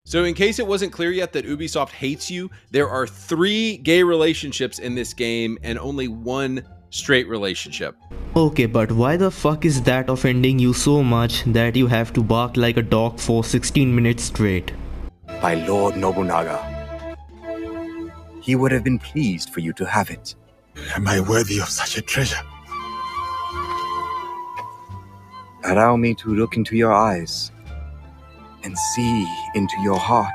So in case it wasn't clear yet that Ubisoft hates you, there are 3 gay relationships in this game and only 1 straight relationship. Okay, but why the fuck is that offending you so much that you have to bark like a dog for 16 minutes straight? By Lord Nobunaga, he would have been pleased for you to have it. Am I worthy of such a treasure? Allow me to look into your eyes and see into your heart.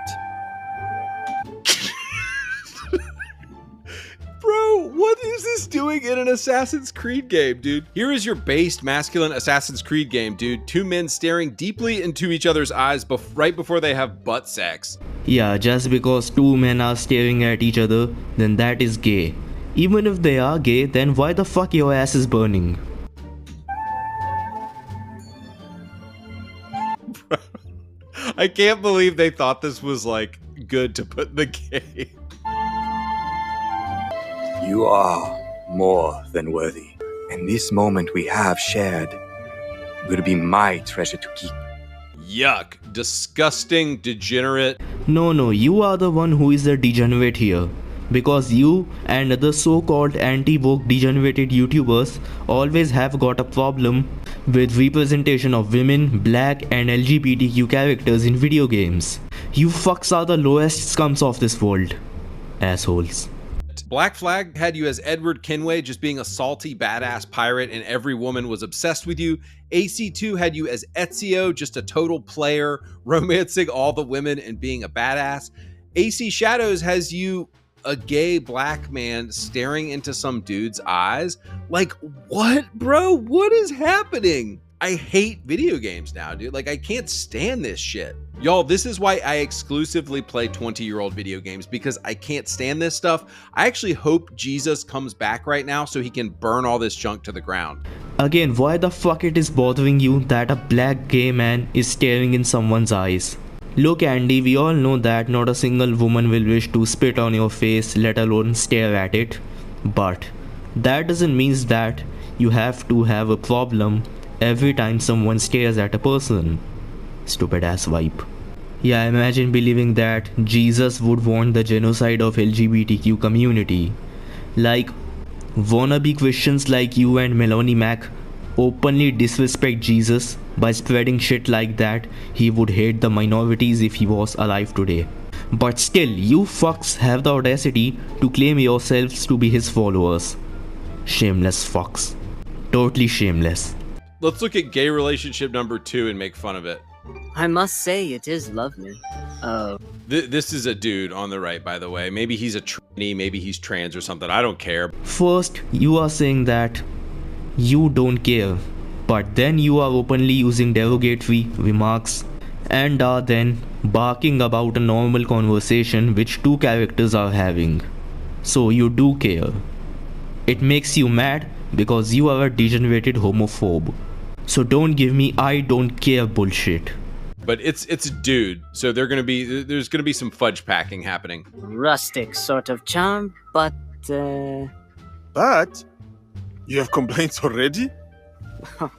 Bro, what is this doing in an Assassin's Creed game, dude? Here is your based masculine Assassin's Creed game, dude. 2 men staring deeply into each other's eyes right before they have butt sex. Yeah, just because 2 men are staring at each other, then that is gay. Even if they are gay, then why the fuck your ass is burning? Bro, I can't believe they thought this was like good to put in the game. You are more than worthy, and this moment we have shared will be my treasure to keep. Yuck. Disgusting, degenerate. No, you are the one who is the degenerate here. Because you and other so-called anti-woke degenerated YouTubers always have got a problem with representation of women, black and LGBTQ characters in video games. You fucks are the lowest scums of this world. Assholes. Black Flag had you as Edward Kenway, just being a salty, badass pirate, and every woman was obsessed with you. AC2 had you as Ezio, just a total player, romancing all the women and being a badass. AC Shadows has you a gay black man staring into some dude's eyes. Like, what, bro? What is happening? I hate video games now, dude. Like, I can't stand this shit. Y'all, this is why I exclusively play 20-year-old video games, because I can't stand this stuff. I actually hope Jesus comes back right now so he can burn all this junk to the ground. Again, why the fuck it is bothering you that a black gay man is staring in someone's eyes? Look, Andy, we all know that not a single woman will wish to spit on your face, let alone stare at it. But that doesn't mean that you have to have a problem every time someone stares at a person. Stupid ass vibe. Yeah, imagine believing that Jesus would want the genocide of LGBTQ community. Like, wannabe Christians like you and Melanie Mac openly disrespect Jesus by spreading shit like that. He would hate the minorities if he was alive today. But still, you fucks have the audacity to claim yourselves to be his followers. Shameless fucks. Totally shameless. Let's look at gay relationship number 2 and make fun of it. I must say it is lovely. This is a dude on the right, by the way. Maybe he's a tranny, maybe he's trans or something. I don't care. First, you are saying that you don't care, but then you are openly using derogatory remarks and are then barking about a normal conversation which 2 characters are having. So you do care. It makes you mad because you are a degenerated homophobe. So don't give me I don't care bullshit. But it's a dude, so there's gonna be some fudge packing happening. Rustic sort of charm, but But you have complaints already?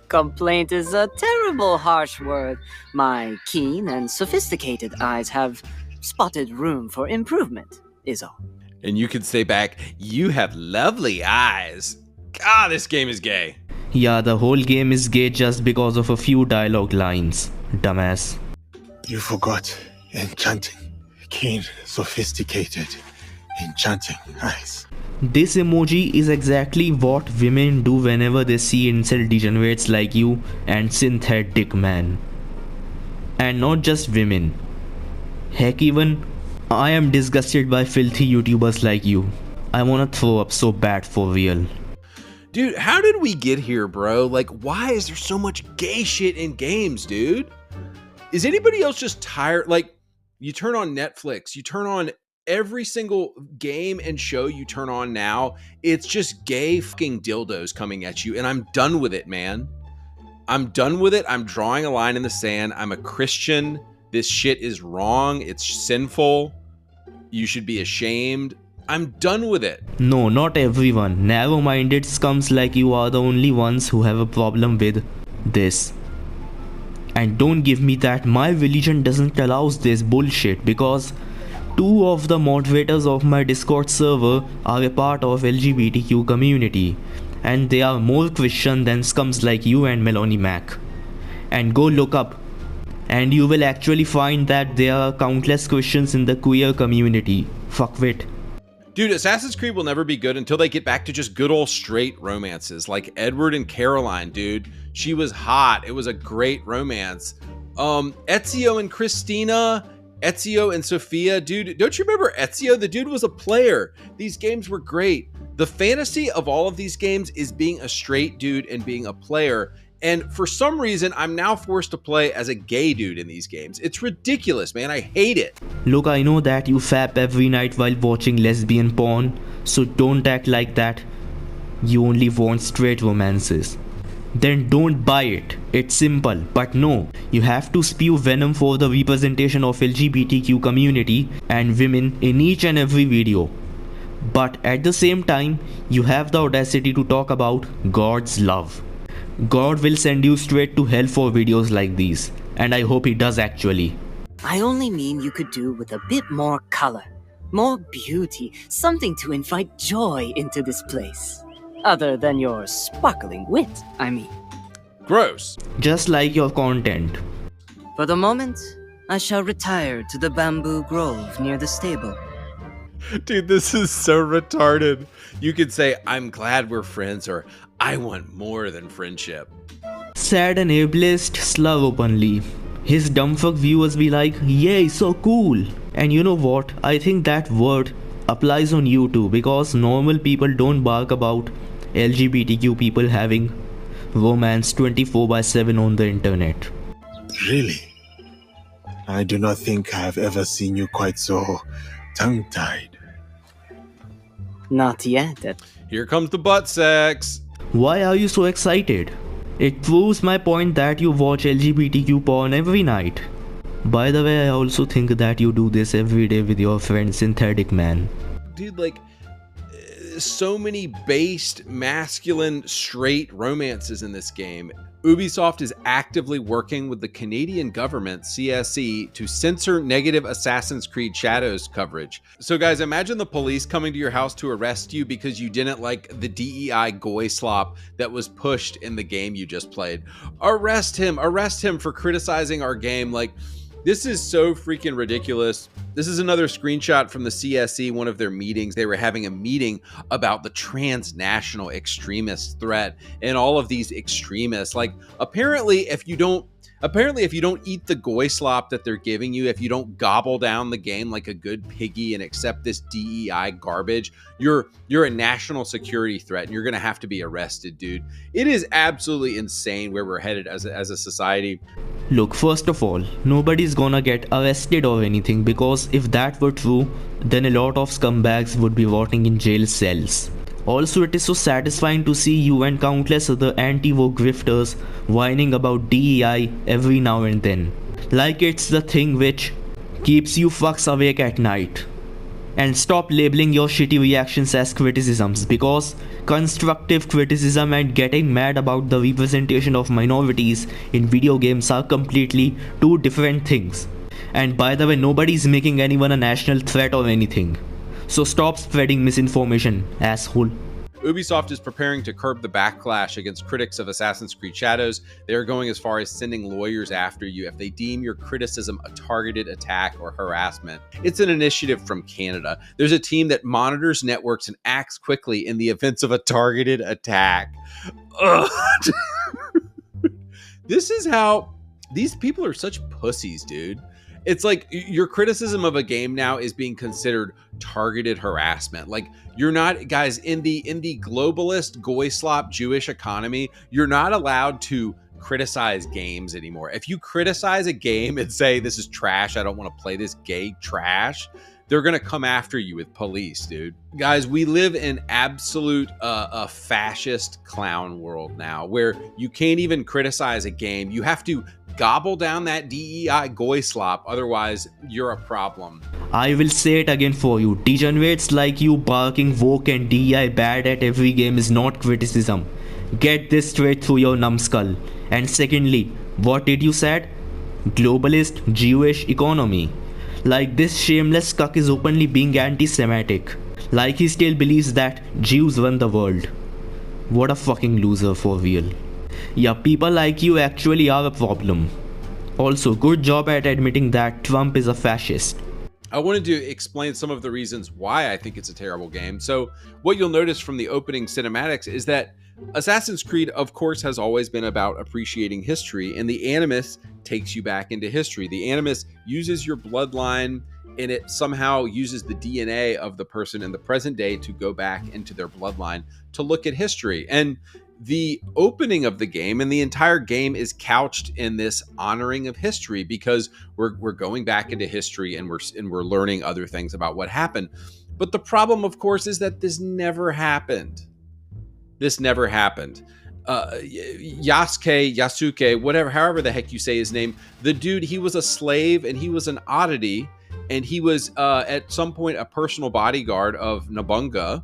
complaint is a terrible harsh word. My keen and sophisticated eyes have spotted room for improvement, is all. And you can say back, you have lovely eyes. God, this game is gay. Yeah, the whole game is gay just because of a few dialogue lines. Dumbass. You forgot enchanting, keen, sophisticated, enchanting eyes. This emoji is exactly what women do whenever they see incel degenerates like you and synth-head dick man. And not just women. Heck, even I am disgusted by filthy YouTubers like you. I wanna throw up so bad for real. Dude, how did we get here, bro? Like, why is there so much gay shit in games, dude? Is anybody else just tired? Like, you turn on Netflix, you turn on every single game and show you turn on now, it's just gay fucking dildos coming at you, and I'm done with it, man. I'm done with it. I'm drawing a line in the sand. I'm a Christian. This shit is wrong. It's sinful. You should be ashamed. I'm done with it. No, not everyone. Narrow-minded scums like you are the only ones who have a problem with this. And don't give me that my religion doesn't allow this bullshit, because two of the moderators of my Discord server are a part of LGBTQ community, and they are more Christian than scums like you and Melanie Mac. And go look up, and you will actually find that there are countless Christians in the queer community. Fuckwit. Dude, Assassin's Creed will never be good until they get back to just good old straight romances, like Edward and Caroline, dude. She was hot. It was a great romance. Ezio and Christina, Ezio and Sophia, dude. Don't you remember Ezio? The dude was a player. These games were great. The fantasy of all of these games is being a straight dude and being a player. And for some reason, I'm now forced to play as a gay dude in these games. It's ridiculous, man. I hate it. Look, I know that you fap every night while watching lesbian porn, so don't act like that you only want straight romances. Then don't buy it. It's simple. But no, you have to spew venom for the representation of LGBTQ community and women in each and every video. But at the same time, you have the audacity to talk about God's love. God will send you straight to hell for videos like these, and I hope he does actually. I only mean you could do with a bit more color, more beauty, something to invite joy into this place. Other than your sparkling wit, I mean. Gross. Just like your content. For the moment, I shall retire to the bamboo grove near the stable. Dude, this is so retarded. You could say, I'm glad we're friends, or I want more than friendship. Sad and ableist slur openly. His dumbfuck viewers be like, yay, so cool. And you know what? I think that word applies on you too, because normal people don't bark about LGBTQ people having romance 24/7 on the internet. Really? I do not think I have ever seen you quite so tongue-tied. Not yet. Here comes the butt sex. Why are you so excited? It proves my point that you watch LGBTQ porn every night. By the way, I also think that you do this every day with your friend Synthetic Man. Dude, like, so many based, masculine, straight romances in this game. Ubisoft is actively working with the Canadian government, CSE, to censor negative Assassin's Creed Shadows coverage. So guys, imagine the police coming to your house to arrest you because you didn't like the DEI goy slop that was pushed in the game you just played. Arrest him for criticizing our game. Like, this is so freaking ridiculous. This is another screenshot from the CSE, one of their meetings. They were having a meeting about the transnational extremist threat and all of these extremists. Like, apparently if you don't eat the goy slop that they're giving you, if you don't gobble down the game like a good piggy and accept this DEI garbage, you're a national security threat and you're gonna have to be arrested, dude. It is absolutely insane where we're headed as a society. Look, first of all, nobody's gonna get arrested or anything, because if that were true, then a lot of scumbags would be rotting in jail cells. Also, it is so satisfying to see you and countless other anti-woke grifters whining about DEI every now and then. Like it's the thing which keeps you fucks awake at night. And stop labeling your shitty reactions as criticisms, because constructive criticism and getting mad about the representation of minorities in video games are completely two different things. And by the way, nobody's making anyone a national threat or anything. So stop spreading misinformation, asshole. Ubisoft is preparing to curb the backlash against critics of Assassin's Creed Shadows. They are going as far as sending lawyers after you if they deem your criticism a targeted attack or harassment. It's an initiative from Canada. There's a team that monitors networks and acts quickly in the events of a targeted attack. Ugh. This is how these people are such pussies, dude. It's like your criticism of a game now is being considered targeted harassment. Like, you're not, guys, in the globalist goy slop Jewish economy, you're not allowed to criticize games anymore. If you criticize a game and say this is trash, I don't want to play this gay trash, they're gonna come after you with police, dude. Guys, we live in absolute a fascist clown world now, where you can't even criticize a game. You have to gobble down that DEI goy slop, otherwise you're a problem. I will say it again for you. Degenerates like you barking woke and DEI bad at every game is not criticism. Get this straight through your numbskull. And secondly, What did you said? Globalist Jewish economy. Like this shameless cuck is openly being anti-Semitic. Like he still believes that Jews run the world. What a fucking loser for real. Yeah, people like you actually are a problem. Also, good job at admitting that Trump is a fascist. I wanted to explain some of the reasons why I think it's a terrible game. So, what you'll notice from the opening cinematics is that Assassin's Creed, of course, has always been about appreciating history, and the Animus takes you back into history. The Animus uses your bloodline, and it somehow uses the DNA of the person in the present day to go back into their bloodline to look at history. And the opening of the game and the entire game is couched in this honoring of history, because we're going back into history and we're learning other things about what happened. But the problem, of course, is that this never happened. This never happened. Yasuke, whatever, however the heck you say his name, the dude, he was a slave and he was an oddity, and he was at some point a personal bodyguard of Nabunga.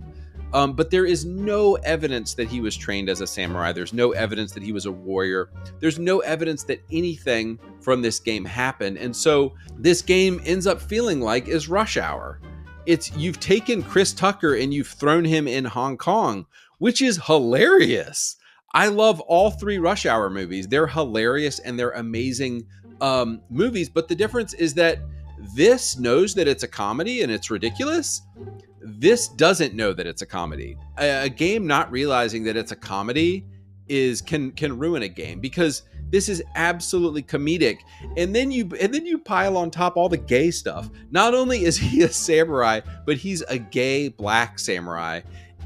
But there is no evidence that he was trained as a samurai. There's no evidence that he was a warrior. There's no evidence that anything from this game happened. And so this game ends up feeling like is Rush Hour. You've taken Chris Tucker and you've thrown him in Hong Kong, which is hilarious. I love all three Rush Hour movies. They're hilarious and they're amazing movies. But the difference is that this knows that it's a comedy and it's ridiculous. This doesn't know that it's a comedy. A game not realizing that it's a comedy can ruin a game, because this is absolutely comedic. And then you pile on top all the gay stuff. Not only is he a samurai, but he's a gay black samurai.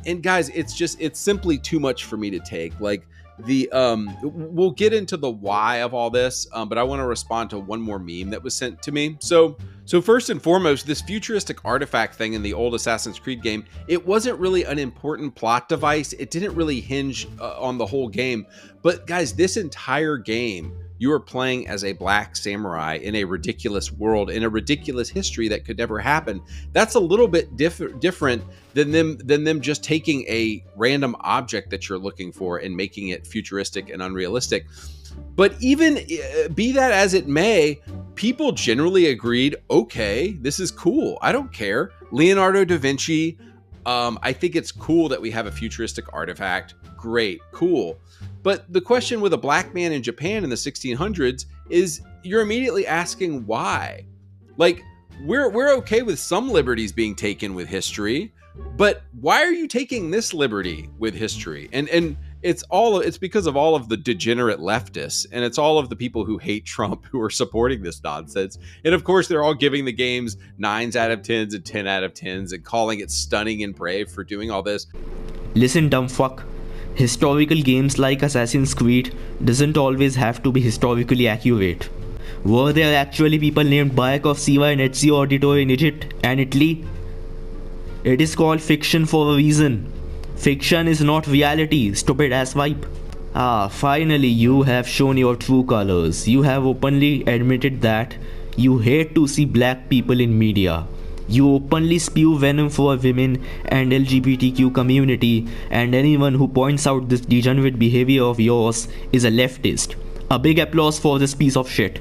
And guys, it's simply too much for me to take. Like we'll get into the why of all this, but I want to respond to one more meme that was sent to me. So first and foremost, this futuristic artifact thing in the old Assassin's Creed game, it wasn't really an important plot device. It didn't really hinge on the whole game. But guys, this entire game, you are playing as a black samurai in a ridiculous world, in a ridiculous history that could never happen. That's a little bit different than them just taking a random object that you're looking for and making it futuristic and unrealistic. But even be that as it may, people generally agreed, okay, this is cool. I don't care. Leonardo da Vinci, I think it's cool that we have a futuristic artifact. Great, cool. But the question with a black man in Japan in the 1600s is you're immediately asking why. Like, we're okay with some liberties being taken with history, but why are you taking this liberty with history? And it's because of all of the degenerate leftists, and it's all of the people who hate Trump who are supporting this nonsense. And of course, they're all giving the games 9s out of 10s and 10 out of 10s and calling it stunning and brave for doing all this. Listen, dumb fuck. Historical games like Assassin's Creed doesn't always have to be historically accurate. Were there actually people named Bayakov, Siva and Ezio Auditore in Egypt and Italy? It is called fiction for a reason. Fiction is not reality, stupid ass vibe. Finally you have shown your true colors. You have openly admitted that you hate to see black people in media. You openly spew venom for women and LGBTQ community, and anyone who points out this degenerate behavior of yours is a leftist. A big applause for this piece of shit.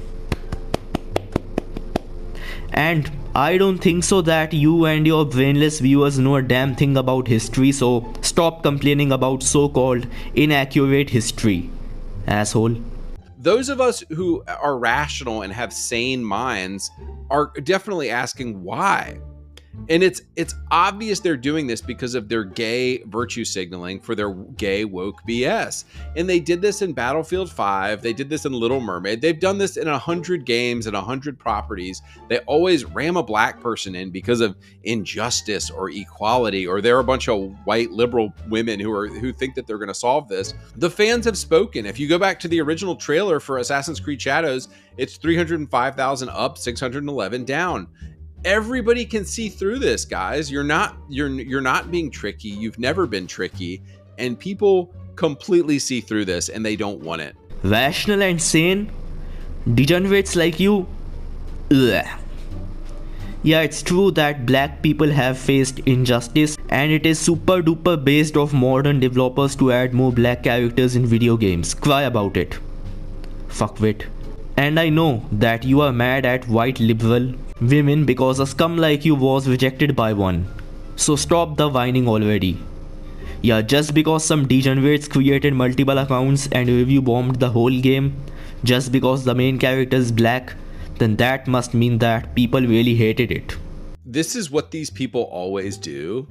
And I don't think so that you and your brainless viewers know a damn thing about history, so stop complaining about so-called inaccurate history, asshole. Those of us who are rational and have sane minds are definitely asking why. And it's obvious they're doing this because of their gay virtue signaling for their gay woke BS. And they did this in Battlefield 5. They did this in Little Mermaid. They've done this in 100 games and 100 properties. They always ram a black person in because of injustice or equality, or they're a bunch of white liberal women who think that they're going to solve this. The fans have spoken. If you go back to the original trailer for Assassin's Creed Shadows, it's 305,000 up, 611 down. Everybody can see through this, guys. You're not being tricky. You've never been tricky, and people completely see through this and they don't want it. Rational and sane? Degenerates like you? Ugh. Yeah, it's true that black people have faced injustice, and it is super duper based of modern developers to add more black characters in video games. Cry about it. fuckwit. And I know that you are mad at white liberal women because a scum like you was rejected by one. So stop the whining already. Yeah, just because some degenerates created multiple accounts and review bombed the whole game, just because the main character is black, then that must mean that people really hated it. This is what these people always do.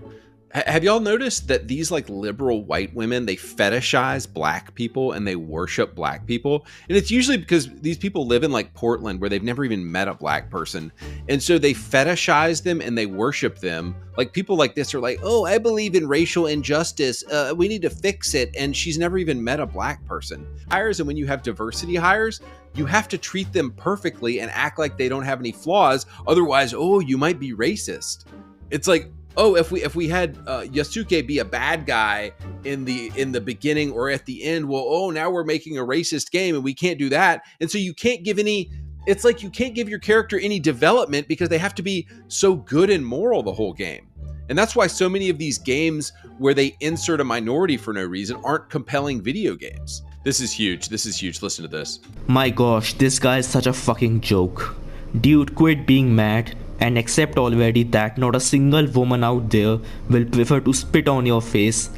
Have y'all noticed that these like liberal white women, they fetishize black people and they worship black people? And it's usually because these people live in like Portland where they've never even met a black person. And so they fetishize them and they worship them. Like people like this are like, oh, I believe in racial injustice. We need to fix it. And she's never even met a black person. Hires, and when you have diversity hires, you have to treat them perfectly and act like they don't have any flaws. Otherwise, oh, you might be racist. It's like, oh, if we had Yasuke be a bad guy in the beginning or at the end, well, oh, now we're making a racist game and we can't do that. And so you can't give any, it's like you can't give your character any development because they have to be so good and moral the whole game. And that's why so many of these games where they insert a minority for no reason aren't compelling video games. This is huge. This is huge. Listen to this. My gosh, this guy is such a fucking joke. Dude, quit being mad and accept already that not a single woman out there will prefer to spit on your face,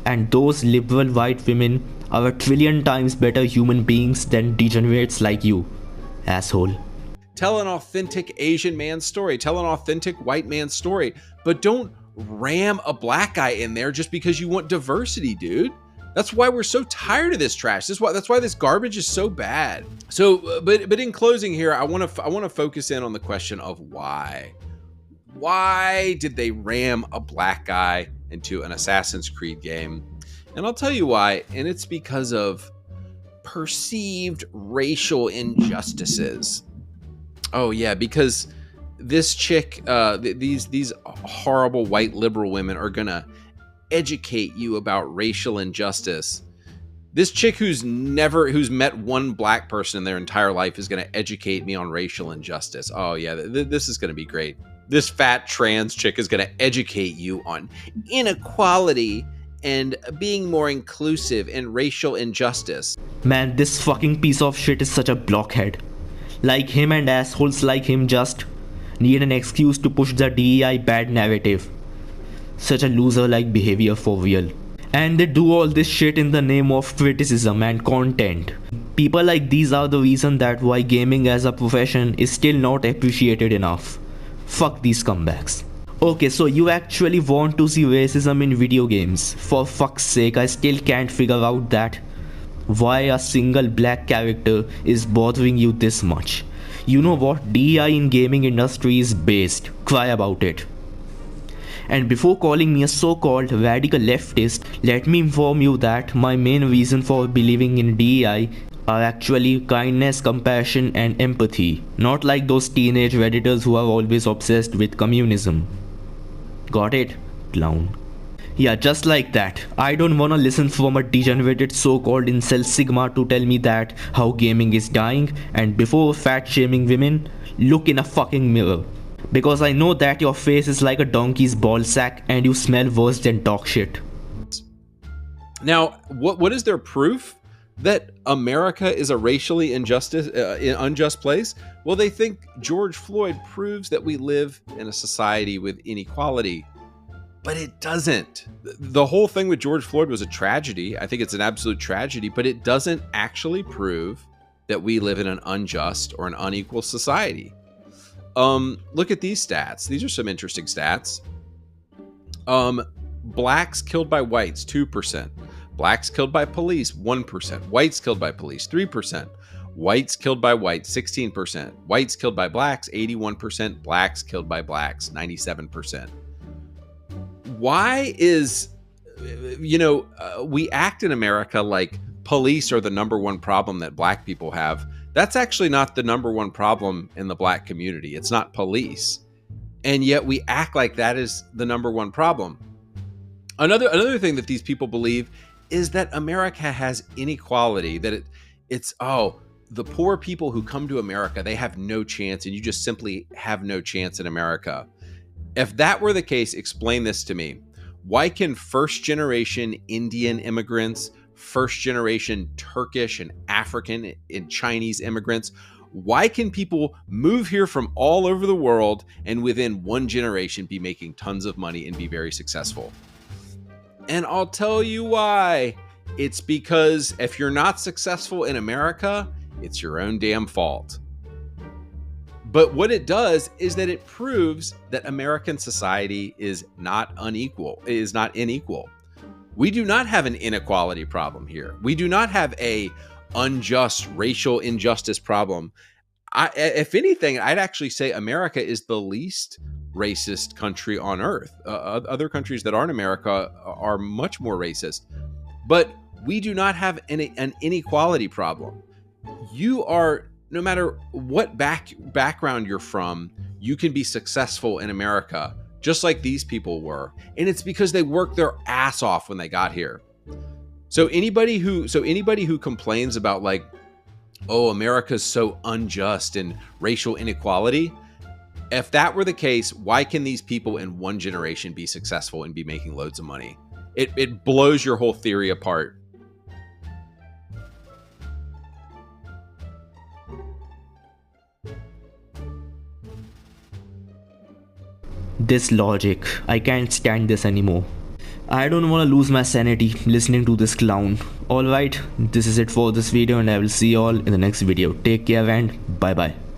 and those liberal white women are a trillion times better human beings than degenerates like you, asshole. Tell an authentic Asian man's story. Tell an authentic white man's story. But don't ram a black guy in there just because you want diversity, dude. That's why we're so tired of this trash. That's why this garbage is so bad. So, but in closing here, I want to focus in on the question of why. Why did they ram a black guy into an Assassin's Creed game? And I'll tell you why. And it's because of perceived racial injustices. Oh yeah, because this chick, these horrible white liberal women are gonna educate you about racial injustice. This chick who's met one black person in their entire life is going to educate me on racial injustice. Oh yeah, this is going to be great. This fat trans chick is going to educate you on inequality and being more inclusive and racial injustice. Man, this fucking piece of shit is such a blockhead. Like him and assholes like him just need an excuse to push the DEI bad narrative. Such a loser-like behavior for real. And they do all this shit in the name of criticism and content. People like these are the reason that why gaming as a profession is still not appreciated enough. Fuck these comebacks. Okay, so you actually want to see racism in video games. For fuck's sake, I still can't figure out that why a single black character is bothering you this much. You know what? DEI in gaming industry is based. Cry about it. And before calling me a so-called radical leftist, let me inform you that my main reason for believing in DEI are actually kindness, compassion and empathy. Not like those teenage redditors who are always obsessed with communism. Got it? Clown. Yeah, just like that. I don't wanna listen from a degenerated so-called incel sigma to tell me that how gaming is dying, and before fat shaming women, look in a fucking mirror. Because I know that your face is like a donkey's ball sack and you smell worse than dog shit. Now, what is their proof that America is a racially unjust place? Well, they think George Floyd proves that we live in a society with inequality. But it doesn't. The whole thing with George Floyd was a tragedy. I think it's an absolute tragedy, but it doesn't actually prove that we live in an unjust or an unequal society. Look at these stats. These are some interesting stats. Blacks killed by whites, 2%. Blacks killed by police, 1%. Whites killed by police, 3%. Whites killed by whites, 16%. Whites killed by blacks, 81%. Blacks killed by blacks, 97%. Why is, we act in America like police are the number one problem that black people have. That's actually not the number one problem in the black community. It's not police. And yet we act like that is the number one problem. Another thing that these people believe is that America has inequality, that it's the poor people who come to America, they have no chance, and you just simply have no chance in America. If that were the case, explain this to me. Why can first generation Indian immigrants, first generation Turkish and African and Chinese immigrants? Why can people move here from all over the world and within one generation be making tons of money and be very successful? And I'll tell you why. It's because if you're not successful in America, it's your own damn fault. But what it does is that it proves that American society is not unequal, is not unequal. We do not have an inequality problem here. We do not have a unjust racial injustice problem. If anything, I'd actually say America is the least racist country on earth. Other countries that aren't America are much more racist. But we do not have an inequality problem. You are, no matter what background you're from, you can be successful in America, just like these people were. And it's because they worked their ass off when they got here. So anybody who complains about like, oh, America's so unjust and racial inequality, if that were the case, why can these people in one generation be successful and be making loads of money? It blows your whole theory apart. This logic, I can't stand this anymore. I don't want to lose my sanity listening to this clown. Alright, this is it for this video and I will see you all in the next video. Take care and bye bye.